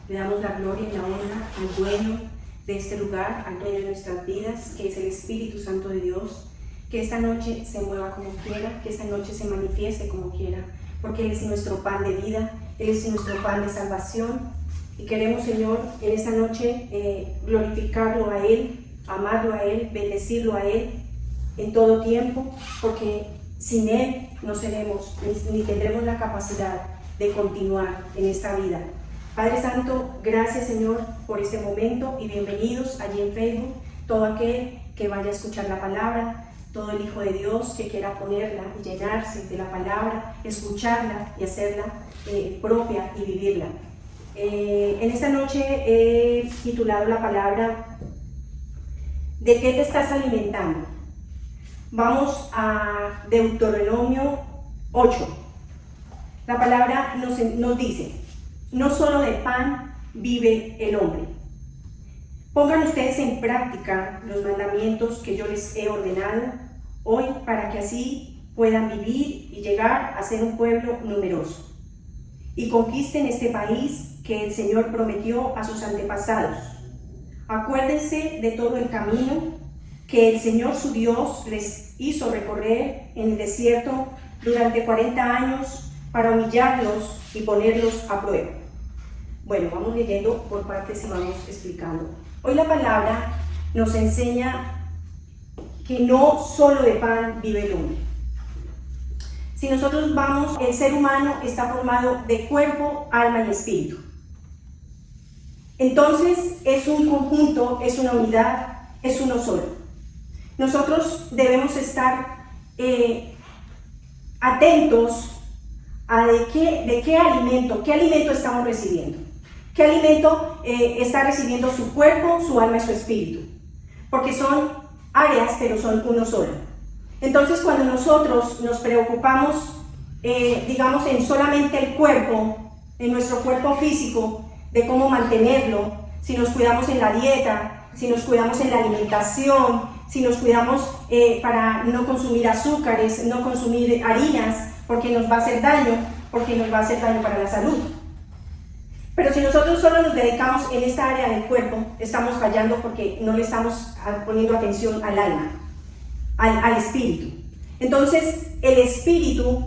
Le damos la gloria y la honra al dueño de este lugar, al dueño de nuestras vidas, que es el Espíritu Santo de Dios. Que esta noche se mueva como quiera, que esta noche se manifieste como quiera, porque Él es nuestro pan de vida, Él es nuestro pan de salvación. Y queremos, Señor, en esta noche glorificarlo a Él, amarlo a Él, bendecirlo a Él en todo tiempo, porque sin Él no seremos ni tendremos la capacidad de continuar en esta vida. Padre Santo, gracias, Señor, por este momento y bienvenidos allí en Facebook, todo aquel que vaya a escuchar la palabra, todo el Hijo de Dios que quiera ponerla y llenarse de la palabra, escucharla y hacerla propia y vivirla. En esta noche he titulado la palabra ¿de qué te estás alimentando? Vamos a Deuteronomio 8. La palabra nos dice: no solo de pan vive el hombre. Pongan ustedes en práctica los mandamientos que yo les he ordenado hoy para que así puedan vivir y llegar a ser un pueblo numeroso y conquisten este país que el Señor prometió a sus antepasados. Acuérdense de todo el camino que el Señor su Dios les hizo recorrer en el desierto durante 40 años para humillarlos y ponerlos a prueba. Bueno, vamos leyendo por partes y vamos explicando. Hoy la palabra nos enseña que no solo de pan vive el hombre. Si nosotros vamos, el ser humano está formado de cuerpo, alma y espíritu. Entonces es un conjunto, es una unidad, es uno solo. Nosotros debemos estar atentos a de qué alimento estamos recibiendo. ¿Qué alimento está recibiendo su cuerpo, su alma y su espíritu? Porque son áreas, pero son uno solo. Entonces, cuando nosotros nos preocupamos, digamos, en solamente el cuerpo, en nuestro cuerpo físico, de cómo mantenerlo, si nos cuidamos en la dieta, si nos cuidamos en la alimentación, si nos cuidamos para no consumir azúcares, no consumir harinas, porque nos va a hacer daño para la salud. Pero si nosotros solo nos dedicamos en esta área del cuerpo, estamos fallando porque no le estamos poniendo atención al alma, al espíritu. Entonces, el espíritu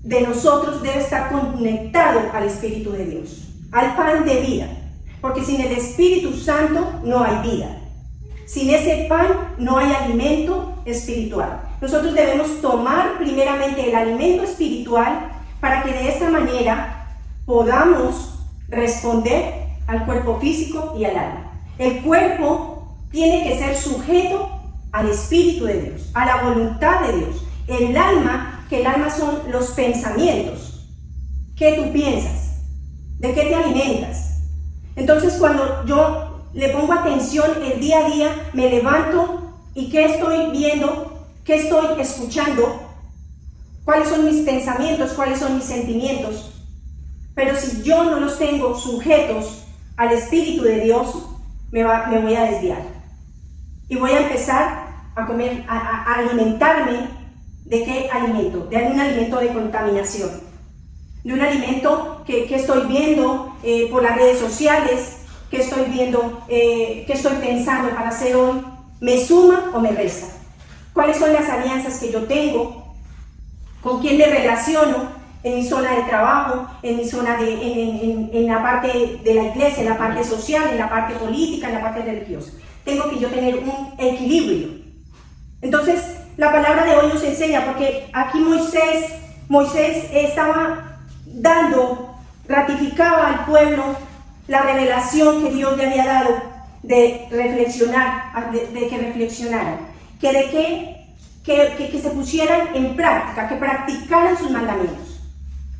de nosotros debe estar conectado al Espíritu de Dios, al pan de vida, porque sin el Espíritu Santo no hay vida. Sin ese pan no hay alimento espiritual. Nosotros debemos tomar primeramente el alimento espiritual para que de esta manera podamos responder al cuerpo físico y al alma. El cuerpo tiene que ser sujeto al Espíritu de Dios, a la voluntad de Dios. El alma, que el alma son los pensamientos. ¿Qué tú piensas? ¿De qué te alimentas? Entonces, cuando yo le pongo atención el día a día, me levanto y ¿qué estoy viendo? ¿Qué estoy escuchando? ¿Cuáles son mis pensamientos? ¿Cuáles son mis sentimientos? Pero si yo no los tengo sujetos al Espíritu de Dios, me voy a desviar. Y voy a empezar a comer, a alimentarme. ¿De qué alimento? De algún alimento de contaminación. De un alimento que estoy viendo por las redes sociales, que estoy viendo, que estoy pensando para hacer hoy. ¿Me suma o me resta? ¿Cuáles son las alianzas que yo tengo? ¿Con quién me relaciono? En mi zona de trabajo, en mi zona en la parte de la iglesia, en la parte social, en la parte política, en la parte religiosa. Tengo que yo tener un equilibrio. Entonces, la palabra de hoy nos enseña, porque aquí Moisés estaba ratificaba al pueblo la revelación que Dios le había dado de reflexionar, de que reflexionaran, que se pusieran en práctica, que practicaran sus mandamientos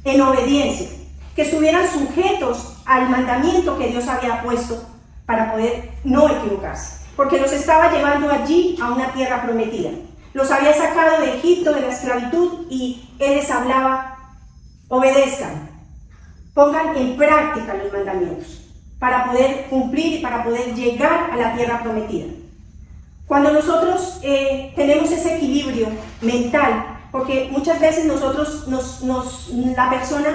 en obediencia, que estuvieran sujetos al mandamiento que Dios había puesto para poder no equivocarse, porque los estaba llevando allí a una tierra prometida. Los había sacado de Egipto, de la esclavitud, y Él les hablaba: obedezcan, pongan en práctica los mandamientos para poder cumplir y para poder llegar a la tierra prometida. Cuando nosotros tenemos ese equilibrio mental, porque muchas veces nosotros, la persona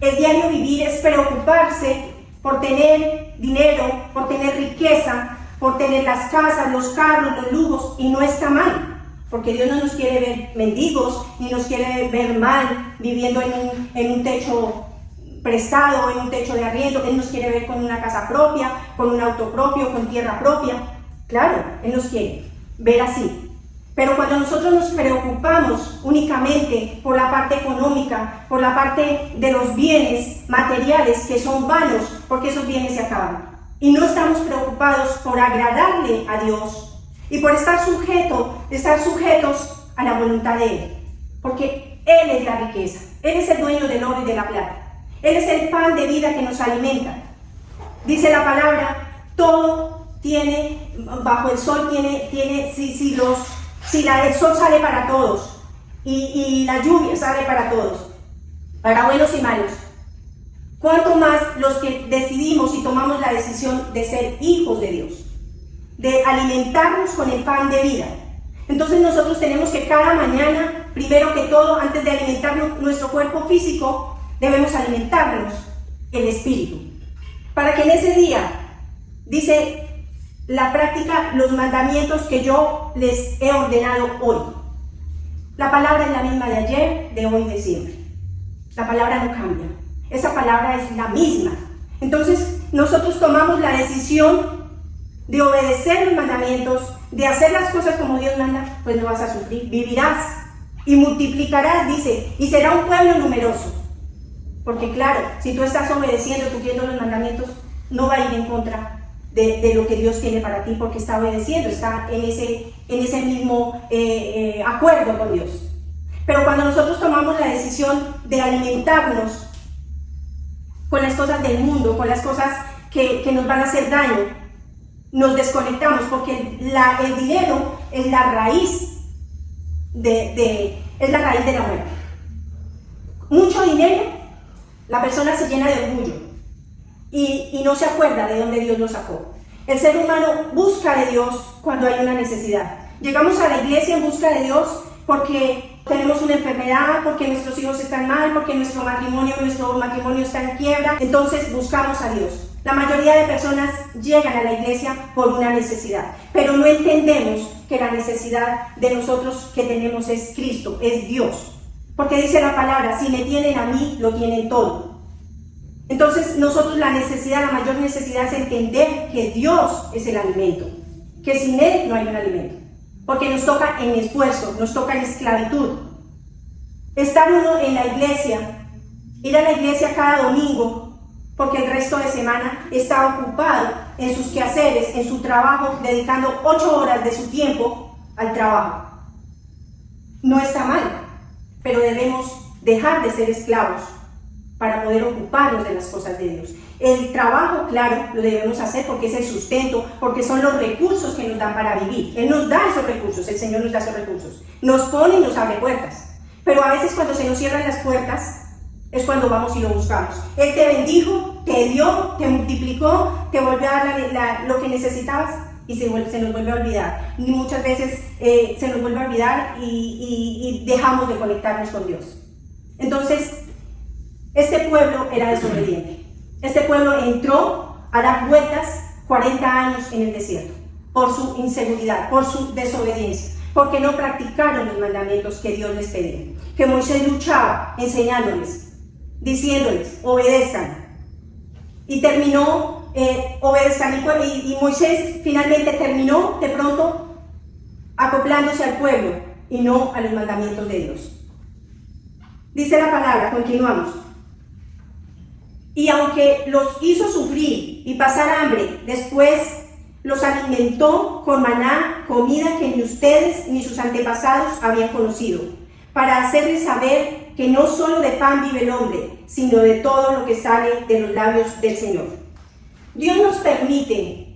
El diario vivir es preocuparse por tener dinero, por tener riqueza, por tener las casas, los carros, los lujos, y no está mal, porque Dios no nos quiere ver mendigos, ni nos quiere ver mal viviendo en un techo prestado, en un techo de arriendo. Él nos quiere ver con una casa propia, con un auto propio, con tierra propia. Claro, Él nos quiere ver así. Pero cuando nosotros nos preocupamos únicamente por la parte económica, por la parte de los bienes materiales que son vanos, porque esos bienes se acaban, y no estamos preocupados por agradarle a Dios y por estar sujetos a la voluntad de Él, porque Él es la riqueza, Él es el dueño del oro y de la plata, Él es el pan de vida que nos alimenta. Dice la palabra, todo tiene, bajo el sol el sol sale para todos y la lluvia sale para todos, para buenos y malos, ¿cuánto más los que decidimos y tomamos la decisión de ser hijos de Dios, de alimentarnos con el pan de vida? Entonces nosotros tenemos que cada mañana, primero que todo, antes de alimentar nuestro cuerpo físico, debemos alimentarnos el espíritu, para que en ese día, dice la práctica, los mandamientos que yo les he ordenado hoy. La palabra es la misma de ayer, de hoy, de siempre. La palabra no cambia. Esa palabra es la misma. Entonces, nosotros tomamos la decisión de obedecer los mandamientos, de hacer las cosas como Dios manda, pues no vas a sufrir. Vivirás y multiplicarás, dice, y será un pueblo numeroso. Porque claro, si tú estás obedeciendo, cumpliendo los mandamientos, no va a ir en contra de lo que Dios tiene para ti, porque está obedeciendo, está en ese mismo acuerdo con Dios. Pero cuando nosotros tomamos la decisión de alimentarnos con las cosas del mundo, con las cosas que nos van a hacer daño, nos desconectamos, porque el dinero es la raíz es la raíz de la muerte. Mucho dinero, la persona se llena de orgullo y no se acuerda de dónde Dios lo sacó. El ser humano busca de Dios cuando hay una necesidad. Llegamos a la iglesia en busca de Dios porque tenemos una enfermedad, porque nuestros hijos están mal, porque nuestro matrimonio está en quiebra. Entonces buscamos a Dios. La mayoría de personas llegan a la iglesia por una necesidad, pero no entendemos que la necesidad de nosotros que tenemos es Cristo, es Dios. Porque dice la palabra, si me tienen a mí, lo tienen todo. Entonces nosotros la mayor necesidad es entender que Dios es el alimento, que sin Él no hay un alimento, porque nos toca en esfuerzo, nos toca en esclavitud. Estar uno en la iglesia, ir a la iglesia cada domingo, porque el resto de semana está ocupado en sus quehaceres, en su trabajo, dedicando 8 horas de su tiempo al trabajo. No está mal, pero debemos dejar de ser esclavos para poder ocuparnos de las cosas de Dios. El trabajo, claro, lo debemos hacer porque es el sustento, porque son los recursos que nos dan para vivir. Él nos da esos recursos, el Señor nos da esos recursos. Nos pone y nos abre puertas. Pero a veces cuando se nos cierran las puertas, es cuando vamos y lo buscamos. Él te bendijo, te dio, te multiplicó, te volvió a dar lo que necesitabas y se nos vuelve a olvidar. Y muchas veces se nos vuelve a olvidar y dejamos de conectarnos con Dios. Entonces, este pueblo era desobediente. Este pueblo entró a dar vueltas 40 años en el desierto por su inseguridad, por su desobediencia, porque no practicaron los mandamientos que Dios les pedía. Que Moisés luchaba enseñándoles, diciéndoles, obedezcan. Y terminó, obedezcan. Y Moisés finalmente terminó de pronto acoplándose al pueblo y no a los mandamientos de Dios. Dice la palabra, continuamos. Y aunque los hizo sufrir y pasar hambre, después los alimentó con maná, comida que ni ustedes ni sus antepasados habían conocido, para hacerles saber que no solo de pan vive el hombre, sino de todo lo que sale de los labios del Señor. Dios nos permite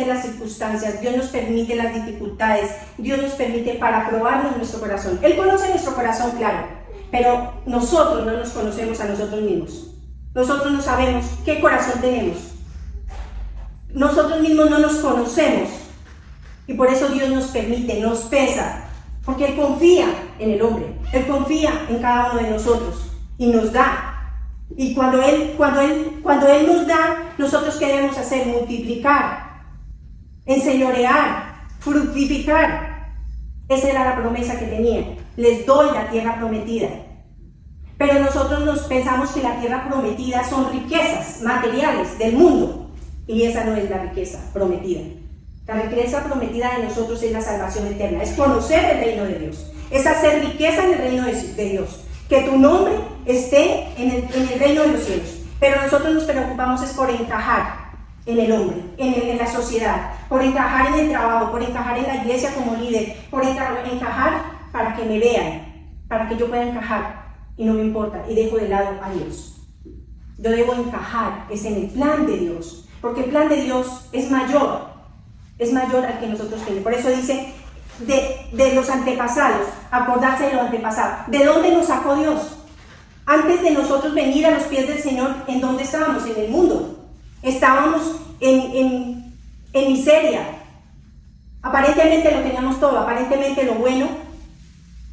las circunstancias, Dios nos permite las dificultades, Dios nos permite para probarnos nuestro corazón. Él conoce nuestro corazón, claro, pero nosotros no nos conocemos a nosotros mismos. Nosotros no sabemos qué corazón tenemos. Nosotros mismos no nos conocemos. Y por eso Dios nos permite, nos pesa, porque Él confía en el hombre. Él confía en cada uno de nosotros. y nos da. Y cuando Él nos da, nosotros ¿qué debemos hacer? Multiplicar, enseñorear, fructificar. Esa era la promesa que tenía. Les doy la tierra prometida. Pero nosotros nos pensamos que la tierra prometida son riquezas materiales del mundo. Y esa no es la riqueza prometida. La riqueza prometida de nosotros es la salvación eterna. Es conocer el reino de Dios. Es hacer riqueza en el reino de Dios. Que tu nombre esté en el reino de los cielos. Pero nosotros nos preocupamos es por encajar en el hombre, en la sociedad, por encajar en el trabajo, por encajar en la iglesia como líder, por encajar para que me vean, para que yo pueda encajar y no me importa y dejo de lado a Dios. Yo debo encajar, es en el plan de Dios, porque el plan de Dios es mayor al que nosotros tenemos. Por eso dice, de los antepasados, acordarse de los antepasados. ¿De dónde nos sacó Dios? Antes de nosotros venir a los pies del Señor, ¿en dónde estábamos? En el mundo. Estábamos en miseria. Aparentemente lo teníamos todo, aparentemente lo bueno,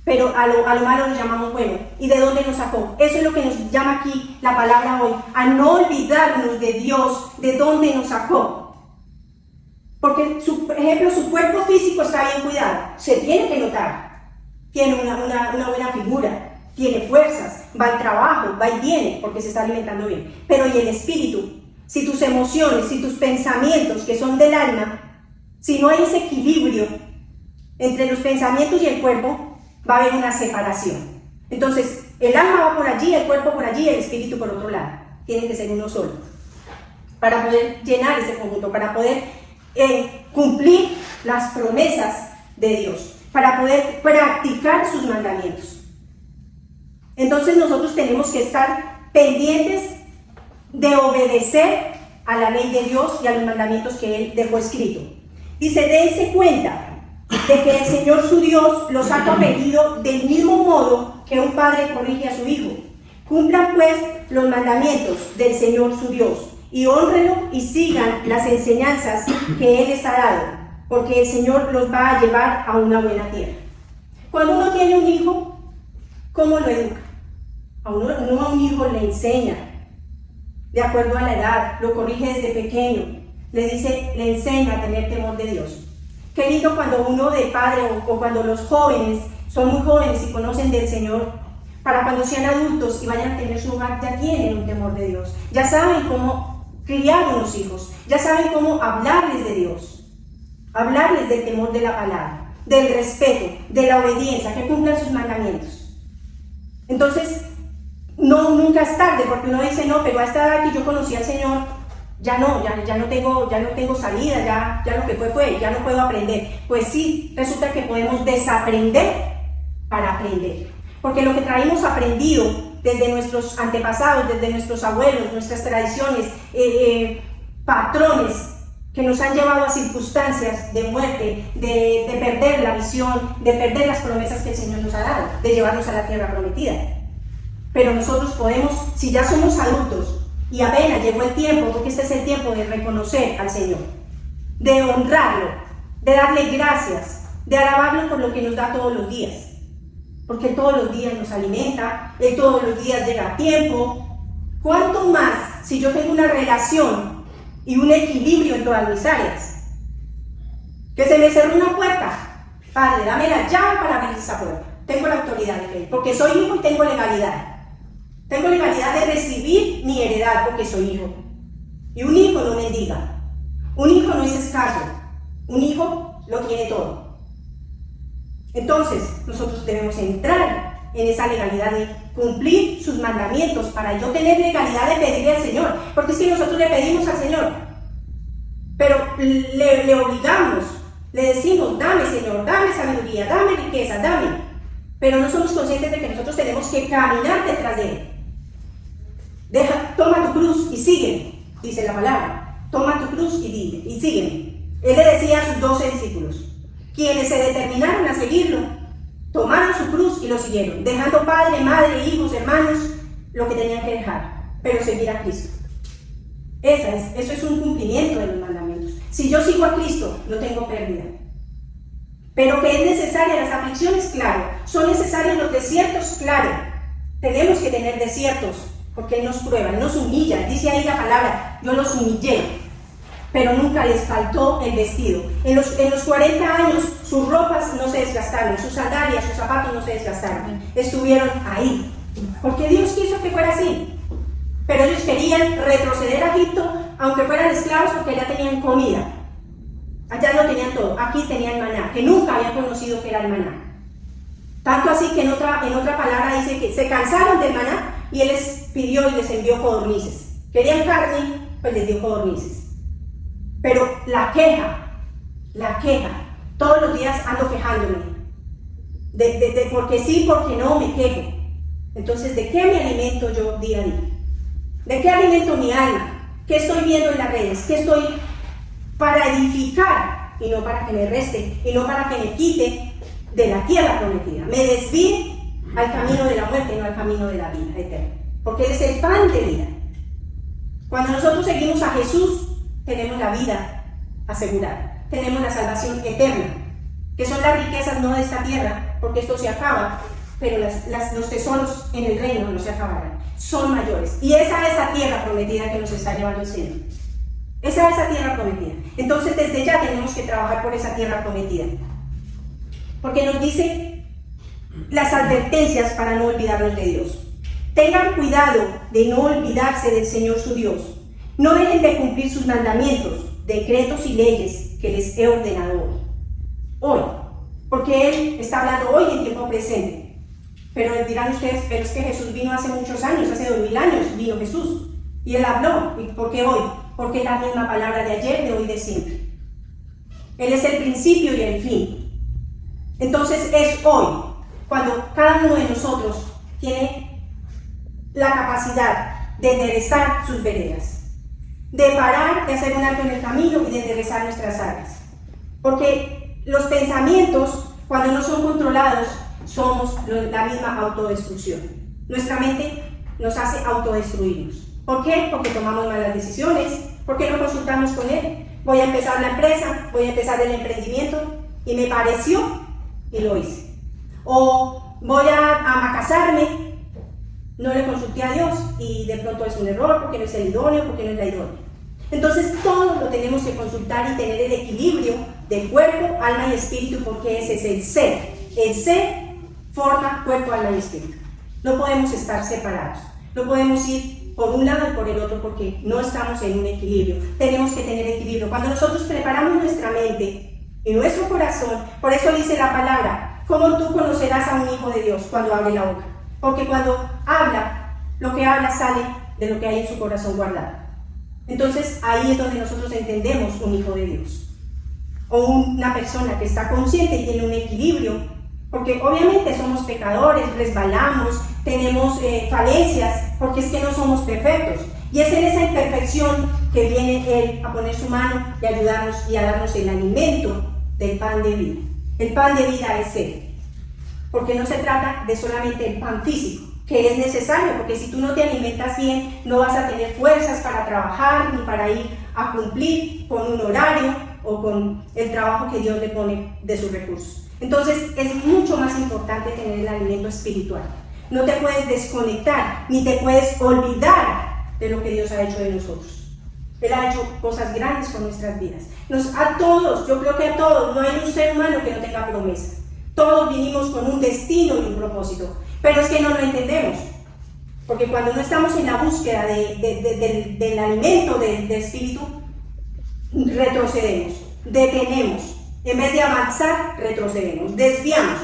pero a lo malo lo llamamos bueno. ¿Y de dónde nos sacó? Eso es lo que nos llama aquí la palabra hoy, a no olvidarnos de Dios, de dónde nos sacó. Porque, por ejemplo, su cuerpo físico está bien cuidado, se tiene que notar, tiene una buena figura, tiene fuerzas, va al trabajo, va y viene, porque se está alimentando bien. Pero ¿y el espíritu? Si tus emociones, si tus pensamientos, que son del alma, si no hay ese equilibrio entre los pensamientos y el cuerpo, va a haber una separación. Entonces, el alma va por allí, el cuerpo por allí, el espíritu por otro lado. Tienen que ser uno solo, para poder llenar ese conjunto, para poder cumplir las promesas de Dios, para poder practicar sus mandamientos. Entonces nosotros tenemos que estar pendientes de obedecer a la ley de Dios y a los mandamientos que Él dejó escrito. Dice, dense cuenta de que el Señor su Dios los ha corregido del mismo modo que un padre corrige a su hijo. Cumplan pues los mandamientos del Señor su Dios y honrenlo y sigan las enseñanzas que Él les ha dado, porque el Señor los va a llevar a una buena tierra. Cuando uno tiene un hijo, ¿cómo lo educa? Uno a un hijo le enseña, de acuerdo a la edad, lo corrige desde pequeño, le enseña a tener temor de Dios. Qué lindo cuando uno de padre o cuando los jóvenes son muy jóvenes y conocen del Señor, para cuando sean adultos y vayan a tener su hogar, ya tienen un temor de Dios, ya saben cómo criar a unos hijos, ya saben cómo hablarles de Dios, hablarles del temor de la palabra, del respeto, de la obediencia, que cumplan sus mandamientos. Entonces, nunca es tarde, porque uno dice, no, pero a esta edad que yo conocí al Señor, ya no tengo salida, ya lo que fue, ya no puedo aprender. Pues sí, resulta que podemos desaprender para aprender. Porque lo que traemos aprendido desde nuestros antepasados, desde nuestros abuelos, nuestras tradiciones, patrones que nos han llevado a circunstancias de muerte, de perder la visión, de perder las promesas que el Señor nos ha dado, de llevarnos a la tierra prometida. Pero nosotros podemos, si ya somos adultos y apenas llegó el tiempo, porque este es el tiempo de reconocer al Señor, de honrarlo, de darle gracias, de alabarlo por lo que nos da todos los días. Porque todos los días nos alimenta, Él todos los días llega a tiempo. ¿Cuánto más si yo tengo una relación y un equilibrio en todas mis áreas? Que se me cerró una puerta, Padre, dame la llave para abrir esa puerta. Tengo la autoridad de Él, porque soy hijo y tengo legalidad. Tengo legalidad de recibir mi heredad porque soy hijo. Y un hijo no mendiga. Un hijo no es escaso. Un hijo lo tiene todo. Entonces, nosotros debemos entrar en esa legalidad de cumplir sus mandamientos para yo tener legalidad de pedirle al Señor. Porque es que nosotros le pedimos al Señor, pero le obligamos, le decimos, dame Señor, dame sabiduría, dame riqueza, dame. Pero no somos conscientes de que nosotros tenemos que caminar detrás de Él. Toma tu cruz y sígueme, dice la palabra. Toma tu cruz y sígueme. Él le decía a sus 12 discípulos, quienes se determinaron a seguirlo, tomaron su cruz y lo siguieron, dejando padre, madre, hijos, hermanos, lo que tenían que dejar, pero seguir a Cristo. Eso es un cumplimiento de los mandamientos. Si yo sigo a Cristo, no tengo pérdida. Pero que es necesaria las aflicciones, claro. Son necesarios los desiertos, claro. Tenemos que tener desiertos, porque Él nos prueba, Él nos humilla. Dice ahí la palabra, yo los humillé, pero nunca les faltó el vestido. En los 40 años sus ropas no se desgastaron, sus sandalias, sus zapatos no se desgastaron. Estuvieron ahí, porque Dios quiso que fuera así. Pero ellos querían retroceder a Egipto, aunque fueran esclavos, porque allá tenían comida. Allá lo tenían todo. Aquí tenían maná, que nunca habían conocido que era el maná. Tanto así que en otra palabra dice que se cansaron del maná y Él les pidió y les envió codornices. Querían carne, pues les dio codornices. Pero la queja, todos los días ando quejándome. Porque sí, porque no, me quejo. Entonces, ¿de qué me alimento yo día a día? ¿De qué alimento mi alma? ¿Qué estoy viendo en las redes? ¿Qué estoy para edificar y no para que me reste y no para que me quite de la tierra prometida? Me desvíe al camino de la muerte, no al camino de la vida eterna. Porque Él es el pan de vida. Cuando nosotros seguimos a Jesús, tenemos la vida asegurada. Tenemos la salvación eterna, que son las riquezas no de esta tierra, porque esto se acaba, pero los tesoros en el reino no se acabarán. Son mayores. Y esa es la tierra prometida que nos está llevando el Señor. Esa es la tierra prometida. Entonces, desde ya tenemos que trabajar por esa tierra prometida. Porque nos dice las advertencias para no olvidarnos de Dios. Tengan cuidado de no olvidarse del Señor su Dios. No dejen de cumplir sus mandamientos, decretos y leyes que les he ordenado hoy. Hoy. Porque Él está hablando hoy en tiempo presente. Pero dirán ustedes, pero es que Jesús vino hace muchos años, hace 2000 años vino Jesús. Y Él habló. ¿Y por qué hoy? Porque es la misma palabra de ayer, de hoy, de siempre. Él es el principio y el fin. Entonces es hoy cuando cada uno de nosotros tiene la capacidad de enderezar sus veredas, de parar, de hacer un alto en el camino y de enderezar nuestras áreas. Porque los pensamientos, cuando no son controlados, somos la misma autodestrucción. Nuestra mente nos hace autodestruirnos. ¿Por qué? Porque tomamos malas decisiones. ¿Por qué no consultamos con Él? Voy a empezar la empresa, voy a empezar el emprendimiento y me pareció y lo hice. O voy a casarme, no le consulté a Dios y de pronto es un error porque no es el idóneo, porque no es la idónea. Entonces todo lo tenemos que consultar y tener el equilibrio del cuerpo, alma y espíritu, porque ese es el ser. El ser forma cuerpo, alma y espíritu. No podemos estar separados. No podemos ir por un lado y por el otro porque no estamos en un equilibrio. Tenemos que tener equilibrio. Cuando nosotros preparamos nuestra mente y nuestro corazón, por eso dice la palabra, ¿cómo tú conocerás a un hijo de Dios cuando abre la boca? Porque cuando habla, lo que habla sale de lo que hay en su corazón guardado. Entonces ahí es donde nosotros entendemos un hijo de Dios. O una persona que está consciente y tiene un equilibrio. Porque obviamente somos pecadores, resbalamos, tenemos falencias, porque es que no somos perfectos. Y es en esa imperfección que viene Él a poner su mano y ayudarnos y a darnos el alimento del pan de vida. El pan de vida es Él. Porque no se trata de solamente el pan físico, que es necesario, porque si tú no te alimentas bien, no vas a tener fuerzas para trabajar ni para ir a cumplir con un horario o con el trabajo que Dios le pone de sus recursos. Entonces es mucho más importante tener el alimento espiritual. No te puedes desconectar, ni te puedes olvidar de lo que Dios ha hecho de nosotros. Él ha hecho cosas grandes con nuestras vidas. A todos, yo creo que a todos, no hay un ser humano que no tenga promesa. Todos vinimos con un destino y un propósito, pero es que no lo entendemos. Porque cuando no estamos en la búsqueda del alimento del espíritu, retrocedemos, detenemos. En vez de avanzar, retrocedemos, desviamos.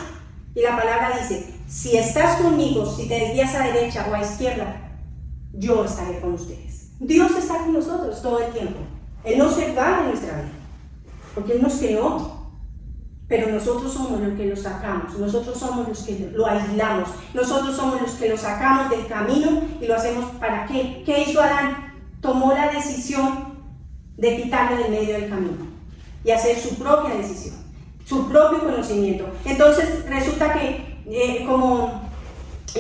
Y la palabra dice, si estás conmigo, si te desvías a derecha o a izquierda, yo estaré con ustedes. Dios está con nosotros todo el tiempo. Él no se va de nuestra vida, porque Él nos creó. Pero nosotros somos los que lo sacamos, nosotros somos los que lo aislamos, nosotros somos los que lo sacamos del camino y lo hacemos ¿para qué? ¿Qué hizo Adán? Tomó la decisión de quitarlo del medio del camino y hacer su propia decisión, su propio conocimiento. Entonces resulta que como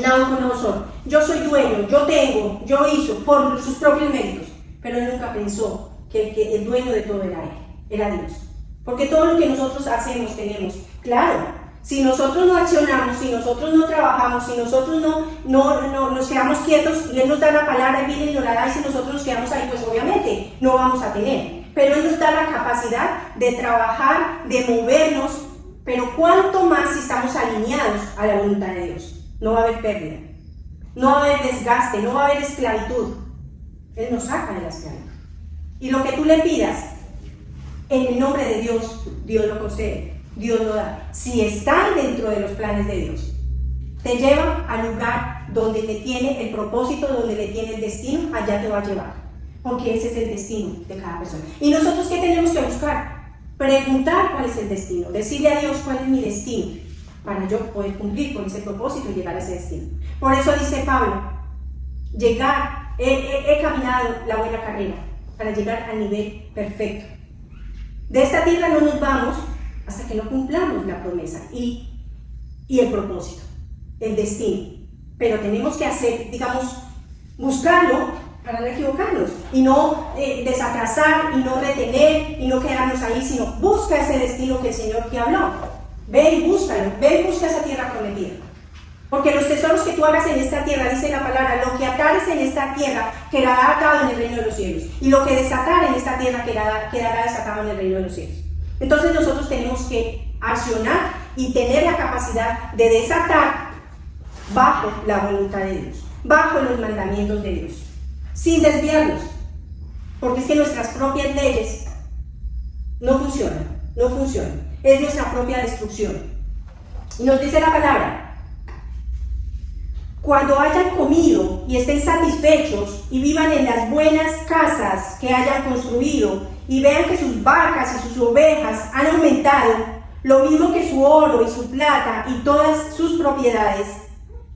Nabucodonosor, yo soy dueño, yo tengo, yo hizo por sus propios méritos, pero él nunca pensó que el dueño de todo era él, era Dios. Porque todo lo que nosotros hacemos, tenemos, claro, Si nosotros no accionamos, si nosotros no trabajamos, si nosotros no nos quedamos quietos y Él nos da la palabra y viene y nos la da, y si nosotros nos quedamos ahí, pues obviamente no vamos a tener. Pero Él nos da la capacidad de trabajar, de movernos, pero cuánto más si estamos alineados a la voluntad de Dios. No va a haber pérdida, no va a haber desgaste, no va a haber esclavitud. Él nos saca de la esclavitud. Y lo que tú le pidas, en el nombre de Dios, Dios lo concede, Dios lo da. Si están dentro de los planes de Dios, te lleva al lugar donde le tiene el propósito, donde le tiene el destino, allá te va a llevar. Porque ese es el destino de cada persona. ¿Y nosotros qué tenemos que buscar? Preguntar cuál es el destino, decirle a Dios cuál es mi destino, para yo poder cumplir con ese propósito y llegar a ese destino. Por eso dice Pablo, he caminado la buena carrera, para llegar al nivel perfecto. De esta tierra no nos vamos hasta que no cumplamos la promesa y el propósito, el destino. Pero tenemos que hacer, buscarlo para no equivocarnos y no desatrasar y no retener y no quedarnos ahí, sino busca ese destino que el Señor te habló. Ve y búscalo, ve y busca esa tierra prometida. Porque los tesoros que tú hagas en esta tierra, dice la palabra, lo que atares en esta tierra quedará atado en el reino de los cielos. Y lo que desatar en esta tierra quedará desatado en el reino de los cielos. Entonces nosotros tenemos que accionar y tener la capacidad de desatar bajo la voluntad de Dios, bajo los mandamientos de Dios, sin desviarnos. Porque es que nuestras propias leyes no funcionan. Es nuestra propia destrucción. Y nos dice la palabra, cuando hayan comido y estén satisfechos y vivan en las buenas casas que hayan construido y vean que sus vacas y sus ovejas han aumentado, lo mismo que su oro y su plata y todas sus propiedades,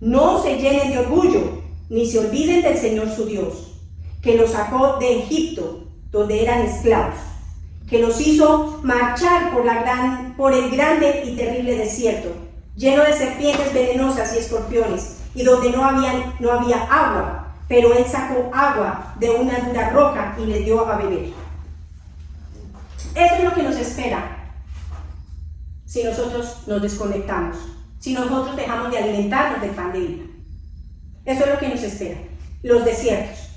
no se llenen de orgullo, ni se olviden del Señor su Dios, que los sacó de Egipto, donde eran esclavos, que los hizo marchar por el grande y terrible desierto, lleno de serpientes venenosas y escorpiones, y donde no había agua, pero Él sacó agua de una dura roca y les dio a beber. Eso es lo que nos espera si nosotros nos desconectamos, si nosotros dejamos de alimentarnos del pan de vida. Eso es lo que nos espera, los desiertos.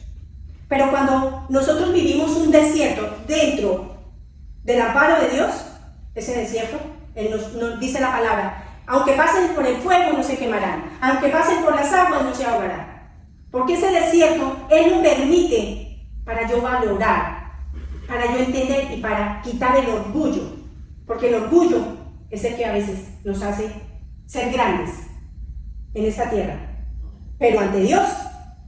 Pero cuando nosotros vivimos un desierto dentro del amparo de Dios, ese desierto, Él nos dice la palabra, aunque pasen por el fuego no se quemarán, aunque pasen por las aguas no se ahogarán. Porque ese desierto Él nos permite para yo valorar, para yo entender y para quitar el orgullo. Porque el orgullo es el que a veces nos hace ser grandes en esta tierra. Pero ante Dios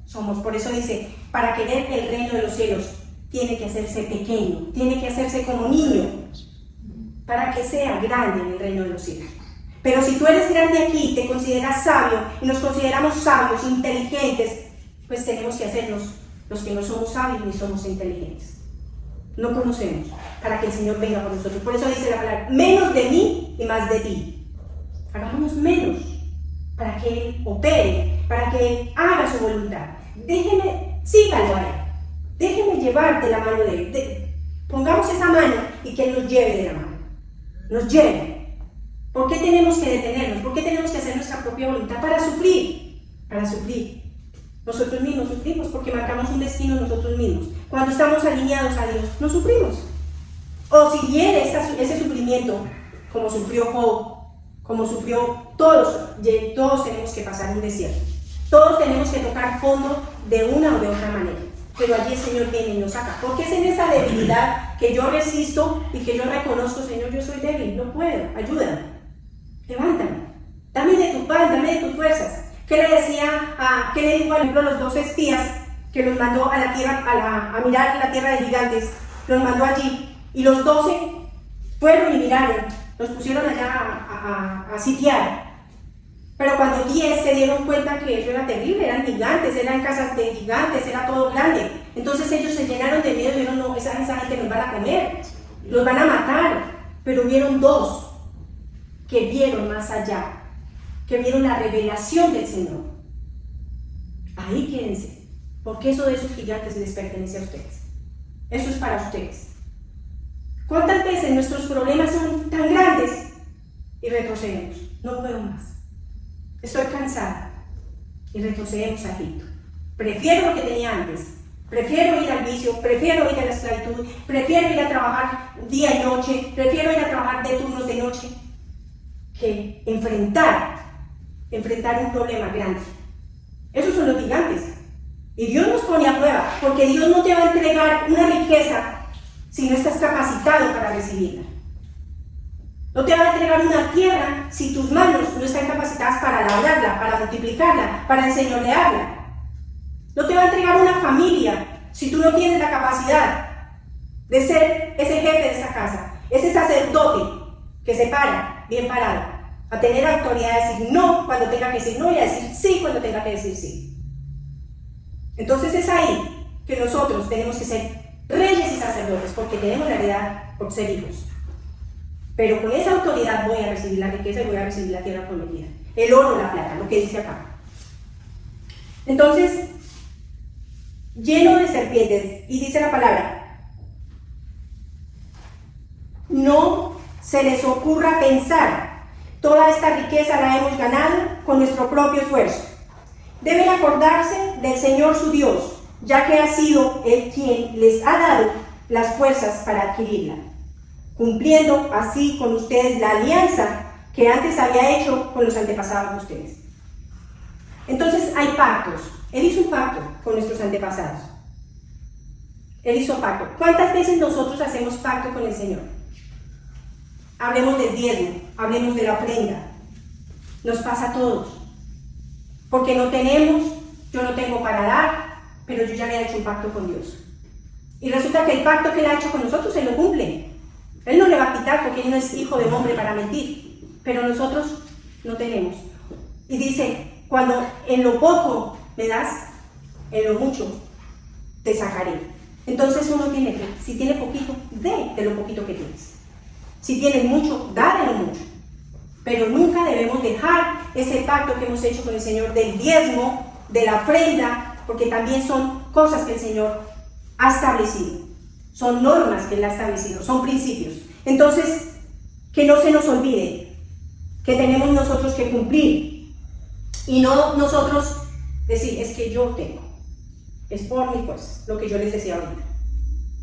somos, por eso dice, para querer el reino de los cielos tiene que hacerse pequeño, tiene que hacerse como niño, para que sea grande en el reino de los cielos. Pero si tú eres grande aquí, te consideras sabio y nos consideramos sabios, inteligentes, pues tenemos que hacernos los que no somos sabios ni somos inteligentes. No conocemos para que el Señor venga por nosotros. Por eso dice la palabra, menos de mí y más de ti. Hagámonos menos para que Él opere, para que Él haga su voluntad. Sígalo a Él. Déjeme llevar de la mano de Él. Pongamos esa mano y que Él nos lleve de la mano. Nos lleve. ¿Por qué tenemos que detenernos? ¿Por qué tenemos que hacer nuestra propia voluntad? Para sufrir. Nosotros mismos sufrimos porque marcamos un destino nosotros mismos. Cuando estamos alineados a Dios, no sufrimos. O si viene ese sufrimiento, como sufrió Job, como sufrió todos tenemos que pasar un desierto. Todos tenemos que tocar fondo de una o de otra manera. Pero allí el Señor viene y nos saca. Porque es en esa debilidad que yo resisto y que yo reconozco, Señor, yo soy débil, no puedo, ayúdame. Levántame, dame de tu pan, dame de tus fuerzas. ¿Qué le dijo, por ejemplo, los 2 espías que los mandó a la tierra, a mirar la tierra de gigantes? Los mandó allí y los 12 fueron y miraron, los pusieron allá a sitiar. Pero cuando 10 se dieron cuenta que eso era terrible, eran gigantes, eran casas de gigantes, era todo grande. Entonces ellos se llenaron de miedo y dijeron, no, esa gente nos van a comer, los van a matar. Pero hubieron 2 que vieron más allá, que vieron la revelación del Señor. Ahí quédense, porque eso de esos gigantes les pertenece a ustedes. Eso es para ustedes. ¿Cuántas veces nuestros problemas son tan grandes y retrocedemos. No puedo más. Estoy cansada. Y retrocedemos a Egipto. Prefiero lo que tenía antes. Prefiero ir al vicio, prefiero ir a la esclavitud, prefiero ir a trabajar día y noche, prefiero ir a trabajar de turnos de noche, que enfrentar un problema grande. Esos son los gigantes. Y Dios nos pone a prueba, porque Dios no te va a entregar una riqueza si no estás capacitado para recibirla. No te va a entregar una tierra si tus manos no están capacitadas para labrarla, para multiplicarla, para enseñorearla. No te va a entregar una familia si tú no tienes la capacidad de ser ese jefe de esa casa, ese sacerdote que se para, bien parado, a tener autoridad de decir no cuando tenga que decir no y a decir sí cuando tenga que decir sí. Entonces es ahí que nosotros tenemos que ser reyes y sacerdotes, porque tenemos la heredad por ser hijos. Pero con esa autoridad voy a recibir la riqueza y voy a recibir la tierra prometida. El oro, la plata, lo que dice acá. Entonces, lleno de serpientes, y dice la palabra, no se les ocurra pensar, toda esta riqueza la hemos ganado con nuestro propio esfuerzo. Deben acordarse del Señor su Dios, ya que ha sido Él quien les ha dado las fuerzas para adquirirla, cumpliendo así con ustedes la alianza que antes había hecho con los antepasados de ustedes. Entonces hay pactos. Él hizo un pacto con nuestros antepasados. Él hizo pacto. ¿Cuántas veces nosotros hacemos pacto con el Señor? Hablemos del diezmo, hablemos de la ofrenda. Nos pasa a todos. Porque no tenemos, yo no tengo para dar, pero yo ya había hecho un pacto con Dios. Y resulta que el pacto que Él ha hecho con nosotros se lo cumple. Él no le va a quitar porque Él no es hijo de hombre para mentir. Pero nosotros no tenemos. Y dice, cuando en lo poco me das, en lo mucho te sacaré. Entonces uno tiene que, si tiene poquito, dé de lo poquito que tienes. Si tienes mucho, da de lo mucho. Pero nunca debemos dejar ese pacto que hemos hecho con el Señor del diezmo, de la ofrenda, porque también son cosas que el Señor ha establecido. Son normas que Él ha establecido, son principios. Entonces, que no se nos olvide que tenemos nosotros que cumplir. Y no nosotros decir, es que yo tengo. Es por mí, pues, lo que yo les decía ahorita.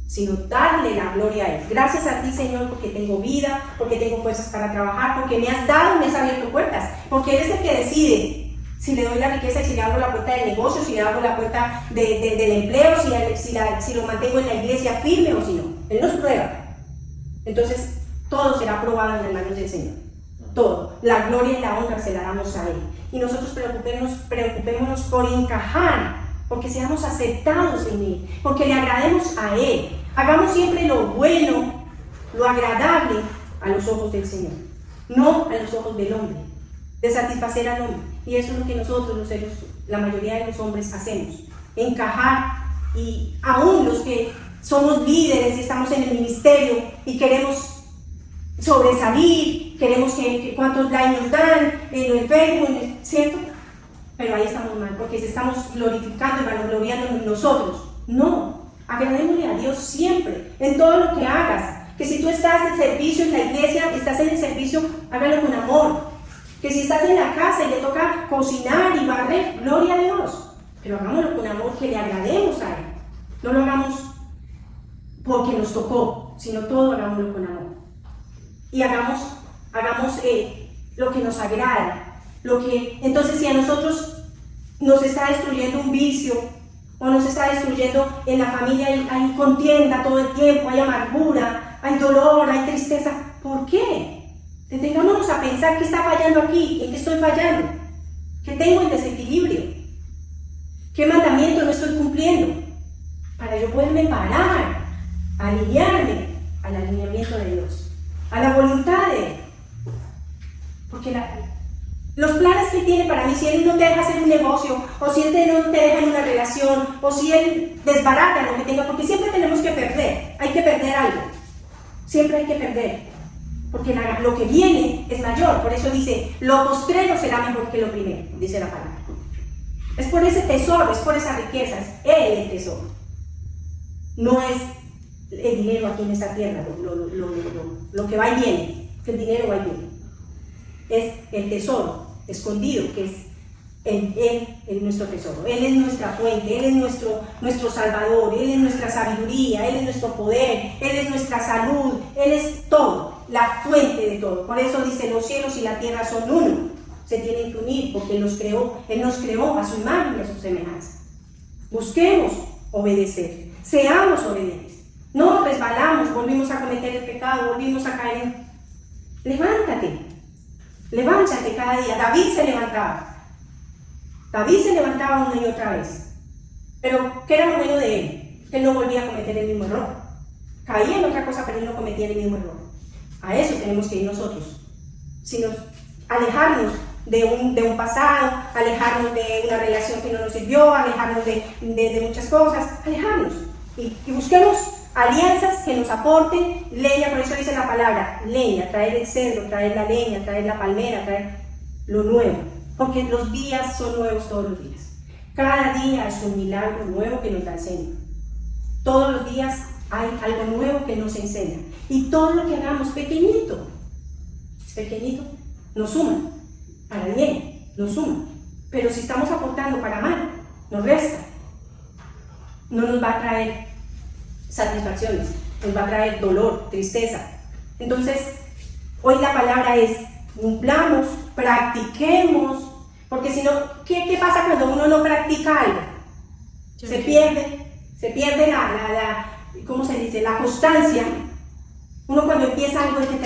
Sino darle la gloria a Él. Gracias a ti, Señor, porque tengo vida, porque tengo fuerzas para trabajar, porque me has dado, me has abierto puertas, porque Él es el que decide si le doy la riqueza y si le abro la puerta del negocio, si le abro la puerta del empleo, si lo mantengo en la iglesia firme o si no. Él nos prueba. Entonces, todo será probado en las manos del Señor. Todo. La gloria y la honra se la damos a Él. Y nosotros preocupémonos por encajar, porque seamos aceptados en Él, porque le agrademos a Él. Hagamos siempre lo bueno, lo agradable a los ojos del Señor, no a los ojos del hombre, de satisfacer al hombre. Y eso es lo que nosotros, la mayoría de los hombres, hacemos, encajar. Y aún los que somos líderes y estamos en el ministerio y queremos sobresalir, queremos que cuántos likes nos dan en el Facebook, ¿cierto? Pero ahí estamos mal, porque si estamos glorificando y vanagloriándonos nosotros, no, agradémosle a Dios siempre, en todo lo que hagas. Que si tú estás en servicio en la iglesia, estás en el servicio, hágalo con amor. Que si estás en la casa y le toca cocinar y barrer, gloria a Dios. Pero hagámoslo con amor, que le agrademos a Él. No lo hagamos porque nos tocó, sino todo hagámoslo con amor. Y hagamos lo que nos agrada. Entonces, si a nosotros nos está destruyendo un vicio, o nos está destruyendo en la familia, hay contienda todo el tiempo, hay amargura, hay dolor, hay tristeza, ¿por qué? Detengámonos a pensar qué está fallando aquí, en qué estoy fallando, qué tengo en desequilibrio, qué mandamiento no estoy cumpliendo, para yo poderme parar, alinearme al alineamiento de Dios, a la voluntad de Él. Porque los planes que Él tiene para mí, si Él no te deja hacer un negocio, o si Él no te deja en una relación, o si Él desbarata lo que tenga, porque siempre tenemos que perder, hay que perder algo, siempre hay que perder. Porque lo que viene es mayor, por eso dice, lo postrero será mejor que lo primero, dice la palabra. Es por ese tesoro, es por esas riquezas, Él es el tesoro. No es el dinero aquí en esta tierra, lo que va y viene, que el dinero va y viene. es el tesoro escondido, que es Él es nuestro tesoro, Él es nuestra fuente, Él es nuestro Salvador, Él es nuestra sabiduría, Él es nuestro poder, Él es nuestra salud, Él es todo, la fuente de todo. Por eso dice, los cielos y la tierra son uno, se tienen que unir porque Él nos creó a su imagen y a su semejanza. Busquemos obedecer, seamos obedientes, no resbalamos, volvimos a cometer el pecado, volvimos a caer en... Levántate cada día. David se levantaba una y otra vez. Pero, ¿qué era lo bueno de él? Que él no volvía a cometer el mismo error. Caía en otra cosa, pero él no cometía el mismo error. A eso tenemos que ir nosotros. Sino alejarnos de un pasado, alejarnos de una relación que no nos sirvió, alejarnos de muchas cosas, alejarnos. Y busquemos alianzas que nos aporten leña, por eso dice la palabra, leña, traer el cedro, traer la leña, traer la palmera, traer lo nuevo. Porque los días son nuevos todos los días. Cada día es un milagro nuevo que nos da el Señor. Todos los días hay algo nuevo que nos enseña. Y todo lo que hagamos pequeñito, nos suma. Para bien, nos suma. Pero si estamos aportando para mal, nos resta. No nos va a traer satisfacciones, nos va a traer dolor, tristeza. Entonces, hoy la palabra es: cumplamos, practiquemos, porque si no, ¿qué pasa cuando uno no practica algo? Se pierde ¿cómo se dice? La constancia. Uno cuando empieza algo hay que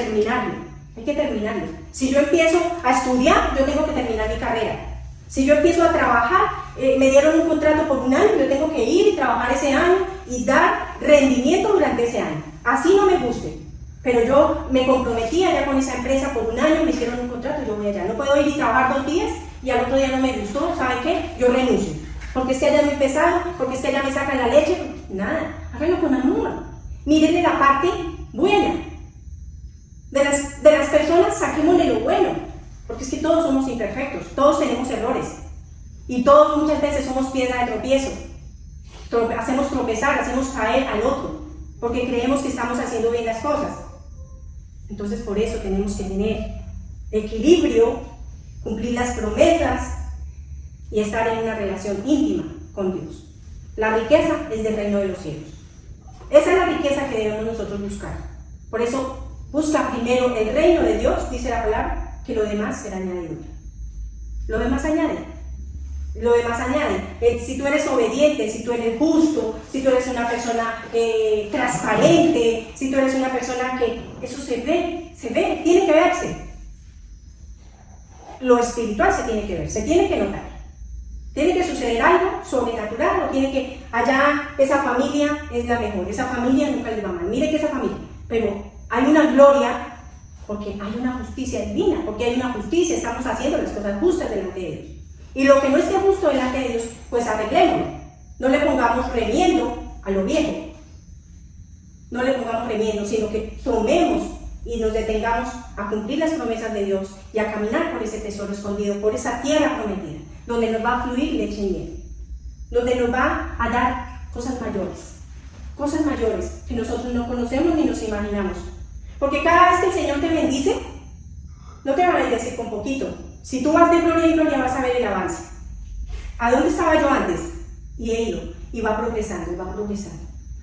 terminarlo. Si yo empiezo a estudiar, yo tengo que terminar mi carrera. Si yo empiezo a trabajar, me dieron un contrato por un año, yo tengo que ir y trabajar ese año y dar rendimiento durante ese año. Así no me guste. Pero yo me comprometí allá con esa empresa por un año, me hicieron un contrato y yo voy allá. No puedo ir y trabajar 2 días y al otro día no me gustó, ¿sabe qué? Yo renuncio. Porque es que allá es muy pesado, porque es que allá me sacan la leche. Nada, háganlo con amor. Mírenle la parte buena. De las personas saquémosle lo bueno. Porque es que todos somos imperfectos, todos tenemos errores. Y todos muchas veces somos piedra de tropiezo. Hacemos tropezar, hacemos caer al otro. Porque creemos que estamos haciendo bien las cosas. Entonces por eso tenemos que tener equilibrio, cumplir las promesas y estar en una relación íntima con Dios. La riqueza es del reino de los cielos. Esa es la riqueza que debemos nosotros buscar. Por eso busca primero el reino de Dios, dice la palabra, que lo demás será añadido. Lo demás añade. Si tú eres obediente, si tú eres justo, si tú eres una persona transparente, si tú eres una persona que eso se ve, tiene que verse. Lo espiritual se tiene que ver, se tiene que notar. Tiene que suceder algo sobrenatural, o tiene que, allá esa familia es la mejor, esa familia nunca les va mal. Mire que esa familia, pero hay una gloria porque hay una justicia divina, porque hay una justicia, estamos haciendo las cosas justas delante de Dios. Y lo que no esté justo delante de Dios, pues arreglémoslo. No le pongamos remiendo a lo viejo. No le pongamos remiendo, sino que tomemos y nos detengamos a cumplir las promesas de Dios y a caminar por ese tesoro escondido, por esa tierra prometida, donde nos va a fluir leche y miel, donde nos va a dar cosas mayores que nosotros no conocemos ni nos imaginamos. Porque cada vez que el Señor te bendice, no te va a bendecir con poquito. Si tú vas de gloria en gloria, vas a ver el avance. ¿A dónde estaba yo antes? Y he ido, y va progresando.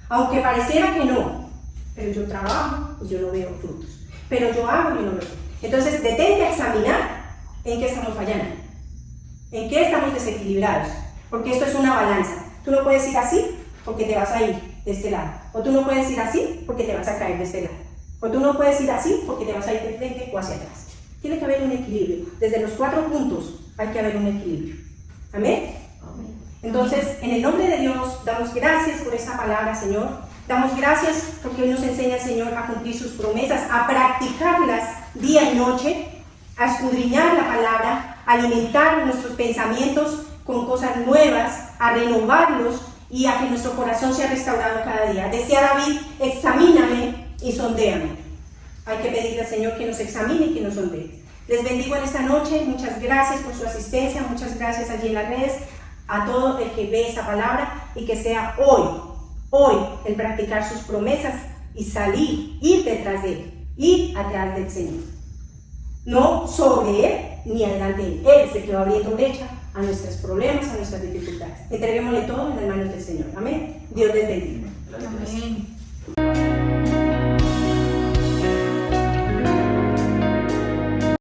Aunque pareciera que no, pero yo trabajo y yo no veo frutos. Pero yo hago y yo no veo frutos. Entonces, detente a examinar en qué estamos fallando, en qué estamos desequilibrados. Porque esto es una balanza. Tú no puedes ir así porque te vas a ir de este lado. O tú no puedes ir así porque te vas a caer de este lado. O tú no puedes ir así porque te vas a ir de frente o hacia atrás. Tiene que haber un equilibrio. Desde los 4 puntos hay que haber un equilibrio. ¿Amén? Amén. Entonces, en el nombre de Dios, damos gracias por esta palabra, Señor. Damos gracias porque hoy nos enseña el Señor a cumplir sus promesas, a practicarlas día y noche, a escudriñar la palabra, a alimentar nuestros pensamientos con cosas nuevas, a renovarlos y a que nuestro corazón sea restaurado cada día. Decía David, examíname y sondéame. Hay que pedirle al Señor que nos examine y que nos sondee. Les bendigo en esta noche, muchas gracias por su asistencia, muchas gracias allí en las redes, a todo el que ve esta palabra y que sea hoy, el practicar sus promesas y salir, ir detrás de él, ir atrás del Señor. no sobre Él ni adelante de Él. Él es el que va abriendo brecha a nuestros problemas, a nuestras dificultades. Entreguémosle todo en las manos del Señor. Amén. Dios les bendiga.